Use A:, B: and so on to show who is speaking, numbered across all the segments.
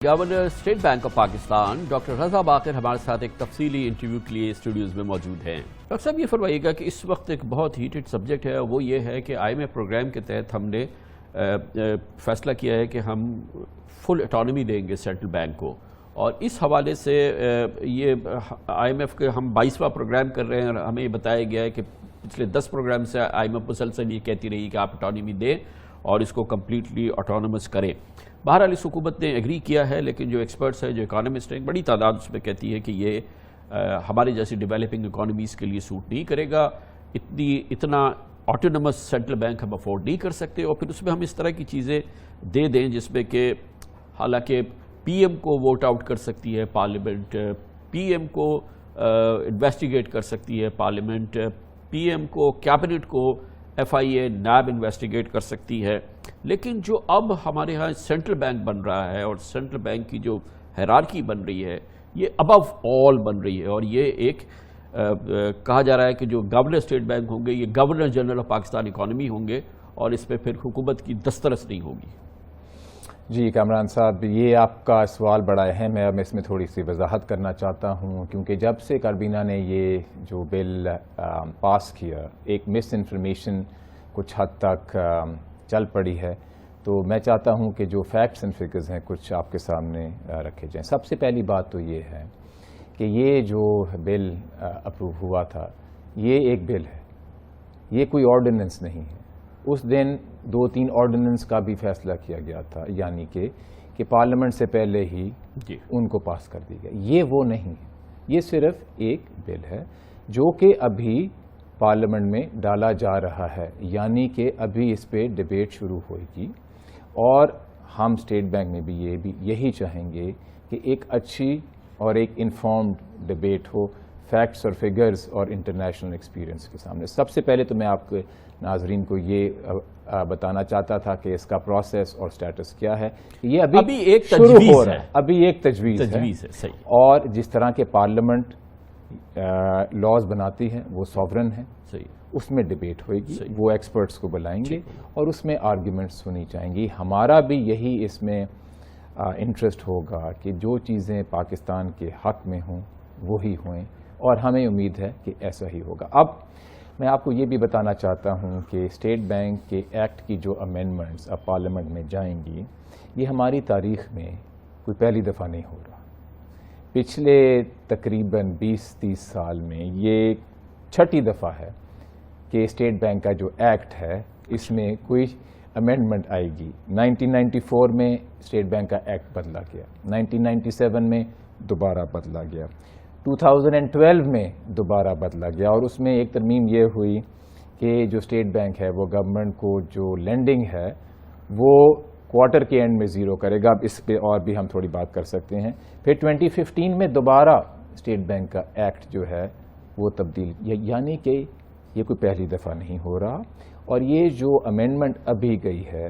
A: Governor state bank of Pakistan doctor Raza Baqir ہمارے ساتھ ایک تفصیلی انٹرویو کے لیے اسٹوڈیوز میں موجود ہیں۔ ڈاکٹر صاحب یہ فرمائیے گا کہ اس وقت ایک بہت ہیٹڈ سبجیکٹ ہے، وہ یہ ہے کہ آئی ایم ایف پروگرام کے تحت ہم نے فیصلہ کیا ہے کہ ہم فل اٹانومی دیں گے سینٹرل بینک کو، اور اس حوالے سے یہ آئی ایم ایف کے ہم 22واں پروگرام کر رہے ہیں، اور ہمیں یہ بتایا گیا ہے کہ پچھلے 10 پروگرام سے آئی ایم ایف مسلسل یہ کہتی رہی کہ آپ اٹانومی دیں اور اس کو کمپلیٹلی آٹونومس کریں۔ بہرحال اس حکومت نے ایگری کیا ہے، لیکن جو ایکسپرٹس ہیں، جو اکانومسٹ ہیں، ایک بڑی تعداد اس میں کہتی ہے کہ یہ ہمارے جیسی ڈیولپنگ اکانومیز کے لیے سوٹ نہیں کرے گا، اتنا آٹونومس سینٹرل بینک ہم افورڈ نہیں کر سکتے، اور پھر اس میں ہم اس طرح کی چیزیں دے دیں جس میں کہ حالانکہ پی ایم کو ووٹ آؤٹ کر سکتی ہے پارلیمنٹ، پی ایم کو انویسٹیگیٹ کر سکتی ہے پارلیمنٹ، پی ایم کو کیبنٹ کو ایف آئی اے نیب انویسٹیگیٹ کر سکتی ہے، لیکن جو اب ہمارے ہاں سینٹرل بینک بن رہا ہے اور سینٹرل بینک کی جو ہیرارکی بن رہی ہے یہ ابو آل بن رہی ہے، اور یہ ایک کہا جا رہا ہے کہ جو گورنر اسٹیٹ بینک ہوں گے یہ governor general of Pakistan economy ہوں گے، اور اس پہ پھر حکومت کی دسترس نہیں ہوگی۔
B: جی کامران صاحب، یہ آپ کا سوال بڑا اہم ہے، میں اس میں تھوڑی سی وضاحت کرنا چاہتا ہوں، کیونکہ جب سے کابینہ نے یہ جو بل پاس کیا ایک مس انفارمیشن کچھ حد تک چل پڑی ہے، تو میں چاہتا ہوں کہ جو فیکٹس اینڈ فگرز ہیں کچھ آپ کے سامنے رکھے جائیں۔ سب سے پہلی بات تو یہ ہے کہ یہ جو بل اپروو ہوا تھا یہ ایک بل ہے، یہ کوئی آرڈیننس نہیں ہے۔ اس دن 2-3 آرڈیننس کا بھی فیصلہ کیا گیا تھا، یعنی کہ پارلیمنٹ سے پہلے ہی ان کو پاس کر دی گئی۔ یہ وہ نہیں ہے، یہ صرف ایک بل ہے جو کہ ابھی پارلیمنٹ میں ڈالا جا رہا ہے، یعنی کہ ابھی اس پہ ڈیبیٹ شروع ہوئے گی، اور ہم اسٹیٹ بینک میں بھی یہی چاہیں گے کہ ایک اچھی اور ایک انفارمڈ ڈیبیٹ ہو، فیکٹس اور فگرز اور انٹرنیشنل ایکسپیرینس کے سامنے۔ سب سے پہلے تو میں آپ کے ناظرین کو یہ بتانا چاہتا تھا کہ اس کا پروسیس اور سٹیٹس کیا ہے۔ یہ ابھی
A: ایک
B: شروع ہو رہا ہے، ابھی ایک تجویز ہے، اور جس طرح کے پارلیمنٹ لاز بناتی ہے وہ سوورن ہے، اس میں ڈیبیٹ ہوئے گی، وہ ایکسپرٹس کو بلائیں گے اور اس میں آرگیومنٹس سنی جائیں گی۔ ہمارا بھی یہی اس میں انٹرسٹ ہوگا کہ جو چیزیں پاکستان کے حق میں ہوں وہی ہوئیں، اور ہمیں امید ہے کہ ایسا ہی ہوگا۔ اب میں آپ کو یہ بھی بتانا چاہتا ہوں کہ اسٹیٹ بینک کے ایکٹ کی جو امینڈمنٹس اب پارلیمنٹ میں جائیں گی، یہ ہماری تاریخ میں کوئی پہلی دفعہ نہیں ہو رہا۔ پچھلے تقریباً 20-30 سال میں یہ 6ٹھی دفعہ ہے کہ اسٹیٹ بینک کا جو ایکٹ ہے اس میں کوئی امینڈمنٹ آئے گی۔ 1994 میں اسٹیٹ بینک کا ایکٹ بدلا گیا، 1997 میں دوبارہ بدلا گیا، 2012 میں دوبارہ بدلا گیا، اور اس میں ایک ترمیم یہ ہوئی کہ جو اسٹیٹ بینک ہے وہ گورنمنٹ کو جو لینڈنگ ہے وہ کوارٹر کے اینڈ میں زیرو کرے گا۔ اب اس پہ اور بھی ہم تھوڑی بات کر سکتے ہیں۔ پھر 2015 میں دوبارہ اسٹیٹ بینک کا ایکٹ جو ہے وہ تبدیل، یعنی کہ یہ کوئی پہلی دفعہ نہیں ہو رہا، اور یہ جو امینڈمنٹ ابھی گئی ہے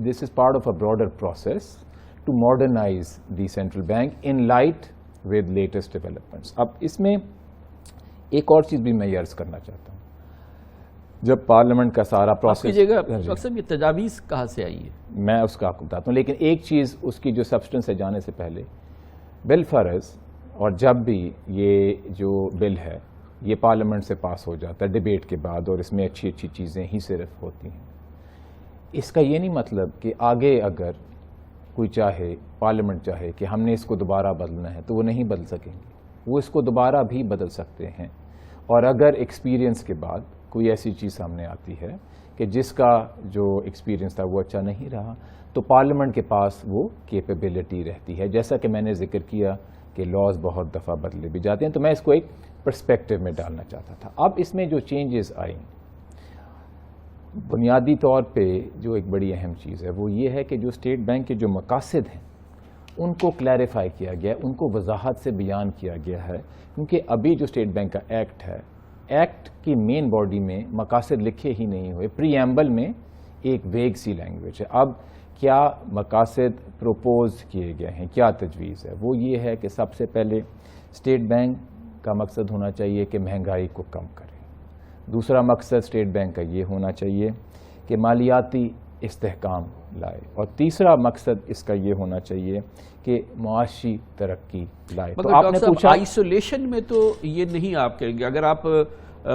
B: this is part of a broader process to modernize the central bank in light with latest developments. اب اس میں ایک اور چیز بھی میں عرض کرنا چاہتا ہوں، جب پارلیمنٹ کا سارا پروسیس،
A: اکثر یہ تجاویز کہاں سے آئی ہے
B: میں اس کا آپ کو بتاتا ہوں، لیکن ایک چیز اس کی جو سبسٹنس ہے جانے سے پہلے، بالفرض اور جب بھی یہ جو بل ہے یہ پارلیمنٹ سے پاس ہو جاتا ہے ڈیبیٹ کے بعد، اور اس میں اچھی اچھی چیزیں ہی صرف ہوتی ہیں، اس کا یہ نہیں مطلب کہ آگے اگر کوئی چاہے، پارلیمنٹ چاہے کہ ہم نے اس کو دوبارہ بدلنا ہے تو وہ نہیں بدل سکیں گے، وہ اس کو دوبارہ بھی بدل سکتے ہیں۔ اور اگر ایکسپیرینس کے بعد کوئی ایسی چیز سامنے آتی ہے کہ جس کا جو ایکسپیرینس تھا وہ اچھا نہیں رہا، تو پارلیمنٹ کے پاس وہ کیپیبلٹی رہتی ہے۔ جیسا کہ میں نے ذکر کیا کہ لاز بہت دفعہ بدلے بھی جاتے ہیں، تو میں اس کو ایک پرسپیکٹو میں ڈالنا چاہتا تھا۔ اب اس میں جو چینجز آئیں، بنیادی طور پہ جو ایک بڑی اہم چیز ہے وہ یہ ہے کہ جو اسٹیٹ بینک کے جو مقاصد ہیں ان کو کلیریفائی کیا گیا ہے، ان کو وضاحت سے بیان کیا گیا ہے، کیونکہ ابھی جو اسٹیٹ بینک کا ایکٹ ہے، ایکٹ کی مین باڈی میں مقاصد لکھے ہی نہیں ہوئے، پری ایمبل میں ایک ویگ سی لینگویج ہے۔ اب کیا مقاصد پروپوز کیے گئے ہیں، کیا تجویز ہے، وہ یہ ہے کہ سب سے پہلے اسٹیٹ بینک کا مقصد ہونا چاہیے کہ مہنگائی کو کم کرے۔ دوسرا مقصد اسٹیٹ بینک کا یہ ہونا چاہیے کہ مالیاتی استحکام لائے، اور تیسرا مقصد اس کا یہ ہونا چاہیے کہ معاشی ترقی لائے۔
A: تو آپ نے پوچھا آئسولیشن میں تو یہ نہیں آپ کہیں گے، اگر آپ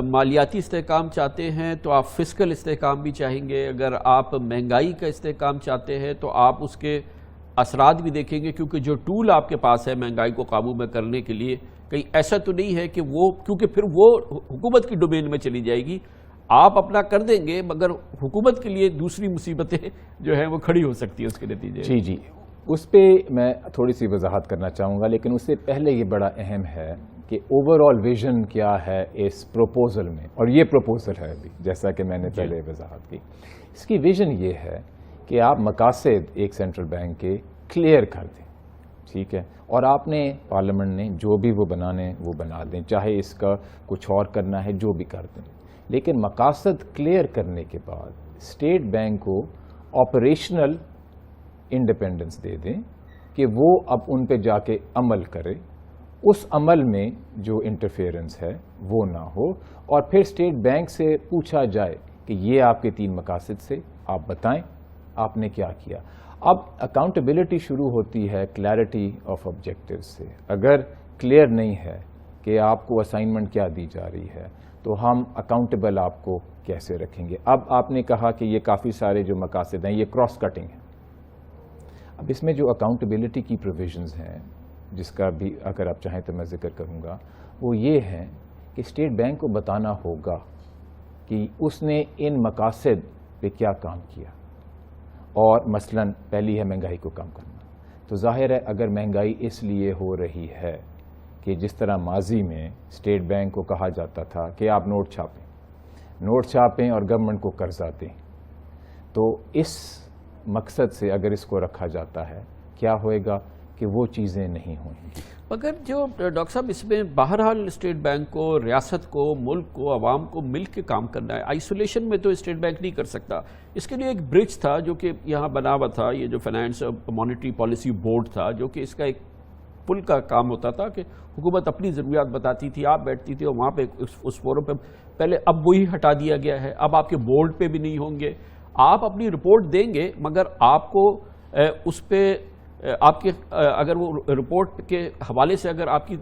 A: مالیاتی استحکام چاہتے ہیں تو آپ فسکل استحکام بھی چاہیں گے، اگر آپ مہنگائی کا استحکام چاہتے ہیں تو آپ اس کے اثرات بھی دیکھیں گے، کیونکہ جو ٹول آپ کے پاس ہے مہنگائی کو قابو میں کرنے کے لیے، کہیں ایسا تو نہیں ہے کہ وہ، کیونکہ پھر وہ حکومت کی ڈومین میں چلی جائے گی، آپ اپنا کر دیں گے مگر حکومت کے لیے دوسری مصیبتیں جو ہیں وہ کھڑی ہو سکتی ہیں اس کے نتیجے۔
B: جی اس پہ میں تھوڑی سی وضاحت کرنا چاہوں گا، لیکن اس سے پہلے یہ بڑا اہم ہے کہ اوور آل ویژن کیا ہے اس پروپوزل میں، اور یہ پروپوزل ہے ابھی جیسا کہ میں نے پہلے وضاحت کی۔ اس کی ویژن یہ ہے کہ آپ مقاصد ایک سینٹرل بینک کے کلیئر کر دیں، ٹھیک ہے، اور آپ نے پارلیمنٹ نے جو بھی وہ بنانے وہ بنا دیں، چاہے اس کا کچھ اور کرنا ہے جو بھی کر دیں، لیکن مقاصد کلیئر کرنے کے بعد اسٹیٹ بینک کو آپریشنل انڈیپینڈنس دے دیں کہ وہ اب ان پہ جا کے عمل کرے، اس عمل میں جو انٹرفیئرنس ہے وہ نہ ہو، اور پھر اسٹیٹ بینک سے پوچھا جائے کہ یہ آپ کے 3 مقاصد سے آپ بتائیں آپ نے کیا کیا۔ اب اکاؤنٹیبلٹی شروع ہوتی ہے کلیئرٹی آف آبجیکٹیو سے۔ اگر کلیئر نہیں ہے کہ آپ کو اسائنمنٹ کیا دی جا رہی ہے تو ہم اکاؤنٹیبل آپ کو کیسے رکھیں گے۔ اب آپ نے کہا کہ یہ کافی سارے جو مقاصد ہیں یہ کراس کٹنگ ہے۔ اب اس میں جو اکاؤنٹیبلٹی کی پروویژنز ہیں، جس کا بھی اگر آپ چاہیں تو میں ذکر کروں گا، وہ یہ ہے کہ اسٹیٹ بینک کو بتانا ہوگا کہ اس نے ان مقاصد پہ کیا کام کیا، اور مثلا پہلی ہے مہنگائی کو کم کرنا۔ تو ظاہر ہے اگر مہنگائی اس لیے ہو رہی ہے کہ جس طرح ماضی میں اسٹیٹ بینک کو کہا جاتا تھا کہ آپ نوٹ چھاپیں اور گورنمنٹ کو قرضہ دیں، تو اس مقصد سے اگر اس کو رکھا جاتا ہے کیا ہوئے گا کہ وہ چیزیں نہیں ہوں گی۔
A: مگر جو ڈاکٹر صاحب اس میں بہرحال اسٹیٹ بینک کو، ریاست کو، ملک کو، عوام کو مل کے کام کرنا ہے، آئسولیشن میں تو اسٹیٹ بینک نہیں کر سکتا۔ اس کے لیے ایک برج تھا جو کہ یہاں بنا ہوا تھا، یہ جو فائنانس مانیٹری پالیسی بورڈ تھا، جو کہ اس کا ایک پل کا کام ہوتا تھا کہ حکومت اپنی ضروریات بتاتی تھی، آپ بیٹھتی تھی اور وہاں پہ اس فورم پہ پہلے، اب وہی ہٹا دیا گیا ہے، اب آپ کے بورڈ پہ بھی نہیں ہوں گے، آپ اپنی رپورٹ دیں گے مگر آپ کو اس پہ آپ کے اگر وہ رپورٹ کے حوالے سے اگر آپ کی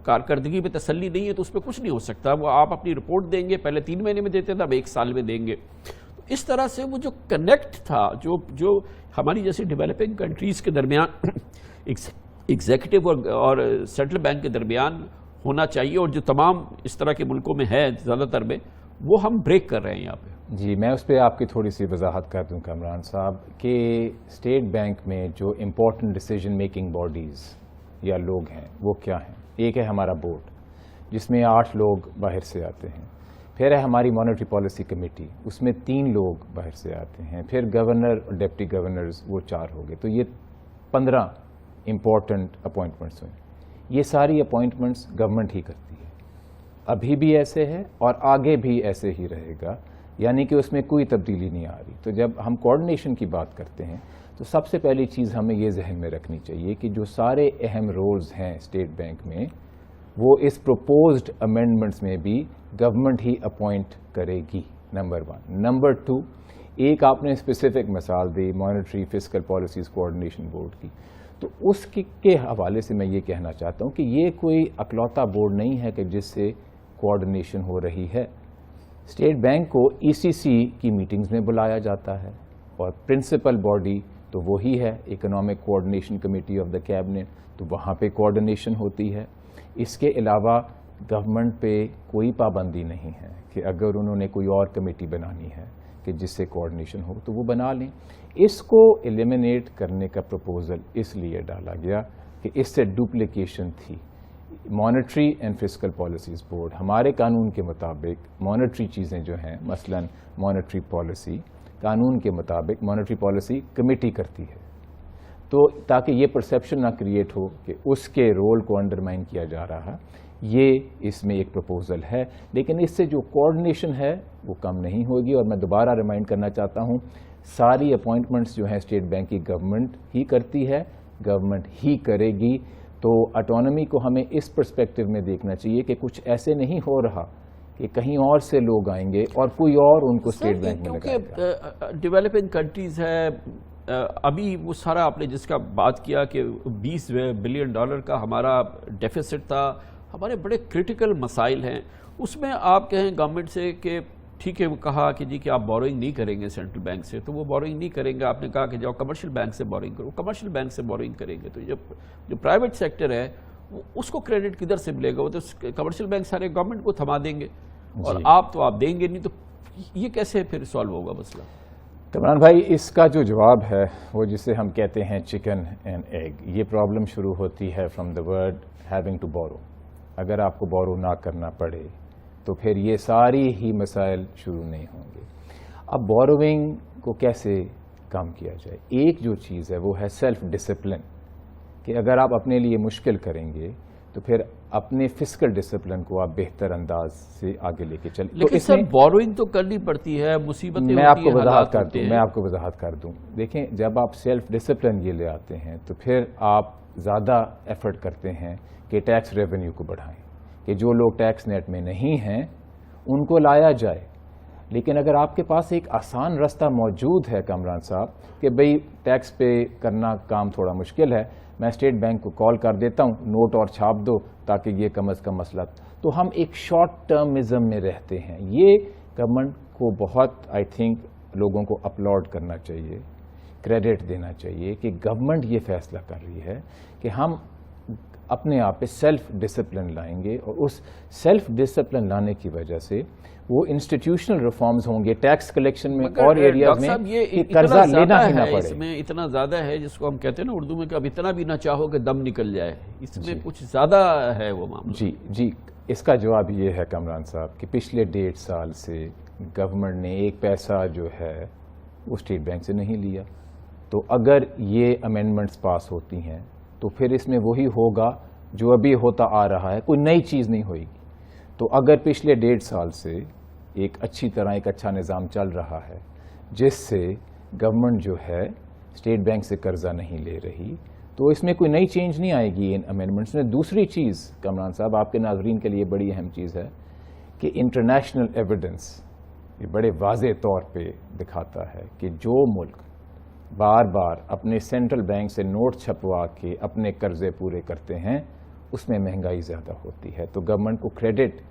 A: کارکردگی پہ تسلی نہیں ہے تو اس پہ کچھ نہیں ہو سکتا۔ وہ آپ اپنی رپورٹ دیں گے، پہلے 3 مہینے میں دیتے تھے، اب 1 سال میں دیں گے۔ اس طرح سے وہ جو کنیکٹ تھا جو ہماری جیسی ڈیولپنگ کنٹریز کے درمیان ایگزیکٹو اور سینٹرل بینک کے درمیان ہونا چاہیے، اور جو تمام اس طرح کے ملکوں میں ہے زیادہ تر میں، وہ ہم بریک کر رہے ہیں یہاں پہ۔
B: جی میں اس پہ آپ کی تھوڑی سی وضاحت کر دوں کامران صاحب کہ اسٹیٹ بینک میں جو امپورٹنٹ ڈیسیجن میکنگ باڈیز یا لوگ ہیں وہ کیا ہیں۔ ایک ہے ہمارا بورڈ جس میں 8 لوگ باہر سے آتے ہیں، پھر ہے ہماری مانیٹری پالیسی کمیٹی، اس میں 3 لوگ باہر سے آتے ہیں، پھر گورنر اور ڈپٹی گورنرز وہ 4 ہو گئے، تو یہ 15 امپورٹنٹ اپوائنٹمنٹس ہوئیں۔ یہ ساری اپوائنٹمنٹس گورنمنٹ ہی کرتی ہے، ابھی بھی ایسے ہے اور آگے بھی ایسے ہی رہے گا، یعنی کہ اس میں کوئی تبدیلی نہیں آ رہی۔ تو جب ہم کوآرڈینیشن کی بات کرتے ہیں تو سب سے پہلی چیز ہمیں یہ ذہن میں رکھنی چاہیے کہ جو سارے اہم رولز ہیں اسٹیٹ بینک میں وہ اس پروپوزڈ امینڈمنٹس میں بھی گورنمنٹ ہی اپوائنٹ کرے گی، نمبر 1۔ نمبر 2، ایک آپ نے اسپیسیفک مثال دی monetary fiscal policies coordination board کی، تو اس کے حوالے سے میں یہ کہنا چاہتا ہوں کہ یہ کوئی اکلوتا بورڈ نہیں ہے کہ جس سے کوآرڈینیشن ہو رہی ہے۔ اسٹیٹ بینک کو ای سی سی کی میٹنگز میں بلایا جاتا ہے، اور پرنسپل باڈی تو وہی ہے economic coordination committee of the cabinet, تو وہاں پہ کوآرڈینیشن ہوتی ہے۔ اس کے علاوہ گورنمنٹ پہ کوئی پابندی نہیں ہے کہ اگر انہوں نے کوئی اور کمیٹی بنانی ہے کہ جس سے کوآرڈینیشن ہو تو وہ بنا لیں۔ اس کو ایلیمینیٹ کرنے کا پروپوزل اس لیے ڈالا گیا کہ اس سے ڈپلیکیشن تھی۔ Monetary and fiscal policies board ہمارے قانون کے مطابق مانیٹری چیزیں جو ہیں، مثلا مانیٹری پالیسی، قانون کے مطابق مانیٹری پالیسی کمیٹی کرتی ہے، تو تاکہ یہ پرسیپشن نہ کریٹ ہو کہ اس کے رول کو انڈرمائن کیا جا رہا، یہ اس میں ایک پروپوزل ہے۔ لیکن اس سے جو کوآرڈینیشن ہے وہ کم نہیں ہوگی، اور میں دوبارہ ریمائنڈ کرنا چاہتا ہوں ساری اپوائنٹمنٹس جو ہیں اسٹیٹ بینک کی گورنمنٹ ہی کرتی ہے، گورنمنٹ ہی کرے گی۔ تو اٹانومی کو ہمیں اس پرسپیکٹو میں دیکھنا چاہیے کہ کچھ ایسے نہیں ہو رہا کہ کہ کہیں اور سے لوگ آئیں گے اور کوئی اور ان کو اسٹیٹ بینک میں لگائے گا.
A: کیونکہ ڈیولپنگ کنٹریز ہے، ابھی وہ سارا آپ نے جس کا بات کیا کہ $20 بلین کا ہمارا ڈیفیسٹ تھا، ہمارے بڑے کرٹیکل مسائل ہیں، اس میں آپ کہیں گورنمنٹ سے کہ ٹھیک ہے، وہ کہا کہ جی کہ آپ بورنگ نہیں کریں گے سینٹرل بینک سے، تو وہ بورنگ نہیں کریں گے. آپ نے کہا کہ جاؤ کمرشل بینک سے بورنگ کرو، کمرشل بینک سے بورنگ کریں گے. تو جو پرائیویٹ سیکٹر ہے اس کو کریڈٹ کدھر سے ملے گا؟ وہ تو کمرشل بینک سارے گورنمنٹ کو تھما دیں گے اور آپ دیں گے نہیں. تو یہ کیسے پھر سالو ہوگا مسئلہ؟
B: کمران بھائی، اس کا جو جواب ہے وہ جسے ہم کہتے ہیں چکن اینڈ ایگ، یہ پرابلم شروع ہوتی ہے from the word having to borrow. اگر آپ کو بورو نہ کرنا پڑے تو پھر یہ ساری ہی مسائل شروع نہیں ہوں گے. اب بوروئنگ کو کیسے کم کیا جائے؟ ایک جو چیز ہے وہ ہے سیلف ڈسپلن، کہ اگر آپ اپنے لیے مشکل کریں گے تو پھر اپنے فسکل ڈسپلن کو آپ بہتر انداز سے آگے لے کے چلیں.
A: لیکن سر بوروئنگ تو کرنی پڑتی ہے، مصیبتیں
B: میں آپ کو وضاحت کر دوں. دیکھیں، جب آپ سیلف ڈسپلن یہ لے آتے ہیں تو پھر آپ زیادہ ایفرٹ کرتے ہیں کہ ٹیکس ریونیو کو بڑھائیں، کہ جو لوگ ٹیکس نیٹ میں نہیں ہیں ان کو لایا جائے. لیکن اگر آپ کے پاس ایک آسان راستہ موجود ہے کامران صاحب کہ بھئی ٹیکس پے کرنا کام تھوڑا مشکل ہے، میں اسٹیٹ بینک کو کال کر دیتا ہوں، نوٹ اور چھاپ دو تاکہ یہ کم از کم مسئلہ. تو ہم ایک شارٹ ٹرمزم میں رہتے ہیں. یہ گورنمنٹ کو بہت آئی تھنک لوگوں کو اپلوڈ کرنا چاہیے، کریڈٹ دینا چاہیے کہ گورنمنٹ یہ فیصلہ کر رہی ہے کہ ہم اپنے آپ پہ سیلف ڈسپلن لائیں گے، اور اس سیلف ڈسپلن لانے کی وجہ سے وہ انسٹیٹیوشنل ریفارمز ہوں گے ٹیکس کلیکشن میں اور ایریاز میں کہ قرضہ لینا ہی نہ پڑے.
A: اس میں اتنا زیادہ ہے جس کو ہم کہتے ہیں نا اردو میں کہ اب اتنا بھی نہ چاہو کہ دم نکل جائے، اس میں کچھ زیادہ ہے وہ معاملہ.
B: جی اس کا جواب یہ ہے کامران صاحب کہ پچھلے 1.5 سال سے گورنمنٹ نے ایک پیسہ جو ہے وہ اسٹیٹ بینک سے نہیں لیا. تو اگر یہ امینڈمنٹس پاس ہوتی ہیں تو پھر اس میں وہی ہوگا جو ابھی ہوتا آ رہا ہے، کوئی نئی چیز نہیں ہوئے گی. تو اگر پچھلے 1.5 سال سے ایک اچھی طرح ایک اچھا نظام چل رہا ہے جس سے گورنمنٹ جو ہے اسٹیٹ بینک سے قرضہ نہیں لے رہی، تو اس میں کوئی نئی چینج نہیں آئے گی ان امینڈمنٹس میں. دوسری چیز کامران صاحب آپ کے ناظرین کے لیے بڑی اہم چیز ہے کہ انٹرنیشنل ایویڈنس یہ بڑے واضح طور پہ دکھاتا ہے کہ جو ملک بار بار اپنے سینٹرل بینک سے نوٹ چھپوا کے اپنے قرضے پورے کرتے ہیں اس میں مہنگائی زیادہ ہوتی ہے. تو گورنمنٹ کو کریڈٹ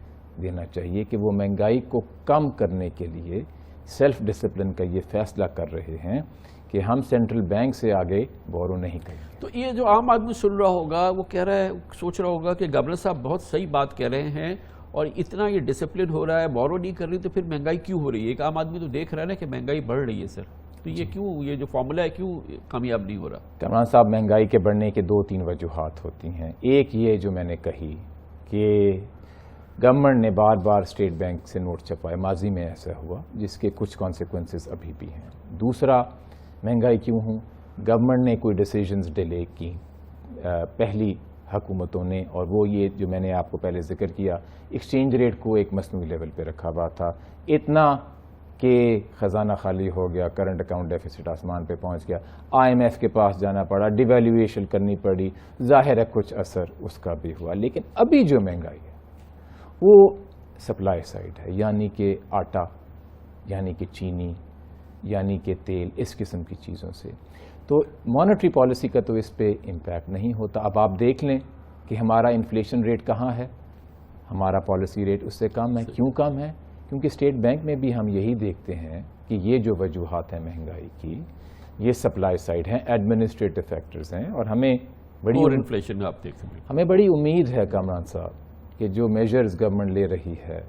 B: دینا چاہیے کہ وہ مہنگائی کو کم کرنے کے لیے سیلف ڈسپلن کا یہ فیصلہ کر رہے ہیں کہ ہم سینٹرل بینک سے آگے بورو نہیں کریں گے.
A: تو یہ جو عام آدمی سن رہا ہوگا وہ کہہ رہا ہے، سوچ رہا ہوگا کہ گورنر صاحب بہت صحیح بات کہہ رہے ہیں اور اتنا یہ ڈسپلن ہو رہا ہے، بورو نہیں کر رہی، تو پھر مہنگائی کیوں ہو رہی ہے؟ ایک عام آدمی تو دیکھ رہا ہے نا کہ مہنگائی بڑھ رہی ہے سر، تو یہ کیوں، یہ جو فارمولا ہے کیوں کامیاب نہیں ہو رہا؟
B: کامران صاحب، مہنگائی کے بڑھنے کے 2-3 وجوہات ہوتی ہیں. ایک یہ جو میں نے کہی کہ گورنمنٹ نے بار بار اسٹیٹ بینک سے نوٹ چھپائے، ماضی میں ایسا ہوا جس کے کچھ کانسیکوینسز ابھی بھی ہیں. دوسرا، مہنگائی کیوں ہوں؟ گورنمنٹ نے کوئی ڈیسیجنز ڈیلے کی پہلی حکومتوں نے، اور وہ یہ جو میں نے آپ کو پہلے ذکر کیا، ایکسچینج ریٹ کو ایک مصنوعی لیول پہ رکھا ہوا تھا، اتنا کہ خزانہ خالی ہو گیا، کرنٹ اکاؤنٹ ڈیفیسٹ آسمان پہ پہنچ گیا، IMF کے پاس جانا پڑا، ڈیویلیویشن کرنی پڑی. ظاہر ہے کچھ اثر اس کا بھی ہوا. لیکن ابھی جو مہنگائی ہے وہ سپلائی سائڈ ہے، یعنی کہ آٹا، یعنی کہ چینی، یعنی کہ تیل، اس قسم کی چیزوں سے. تو مانیٹری پالیسی کا تو اس پہ امپیکٹ نہیں ہوتا. اب آپ دیکھ لیں کہ ہمارا انفلیشن ریٹ کہاں ہے، ہمارا پالیسی ریٹ اس سے کم ہے. کیوں کم ہے؟ کیونکہ اسٹیٹ بینک میں بھی ہم یہی دیکھتے ہیں کہ یہ جو وجوہات ہیں مہنگائی کی، یہ سپلائی سائڈ ہیں، ایڈمنسٹریٹو فیکٹرز ہیں. اور ہمیں بڑی امید ہے کامران صاحب کہ جو میجرز گورنمنٹ لے رہی ہے،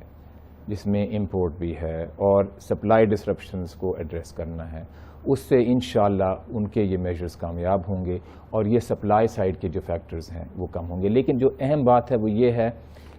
B: جس میں امپورٹ بھی ہے اور سپلائی ڈسرپشنز کو ایڈریس کرنا ہے، اس سے انشاءاللہ ان کے یہ میجرز کامیاب ہوں گے اور یہ سپلائی سائڈ کے جو فیکٹرز ہیں وہ کم ہوں گے. لیکن جو اہم بات ہے وہ یہ ہے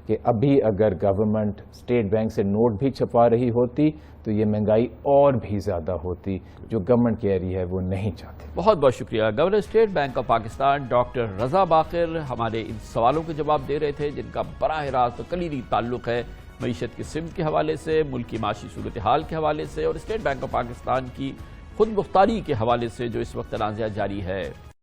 B: کہ ابھی اگر گورنمنٹ اسٹیٹ بینک سے نوٹ بھی چھپا رہی ہوتی تو یہ مہنگائی اور بھی زیادہ ہوتی، جو گورنمنٹ کہہ رہی ہے وہ نہیں چاہتی.
A: بہت بہت شکریہ. Governor state bank of Pakistan doctor Raza Baqir ہمارے ان سوالوں کے جواب دے رہے تھے جن کا براہ راست کلیدی تعلق ہے معیشت کی سمت کے حوالے سے، ملک کی معاشی صورتحال کے حوالے سے اور اسٹیٹ بینک آف پاکستان کی خود مختاری کے حوالے سے جو اس وقت تنازعہ جاری ہے.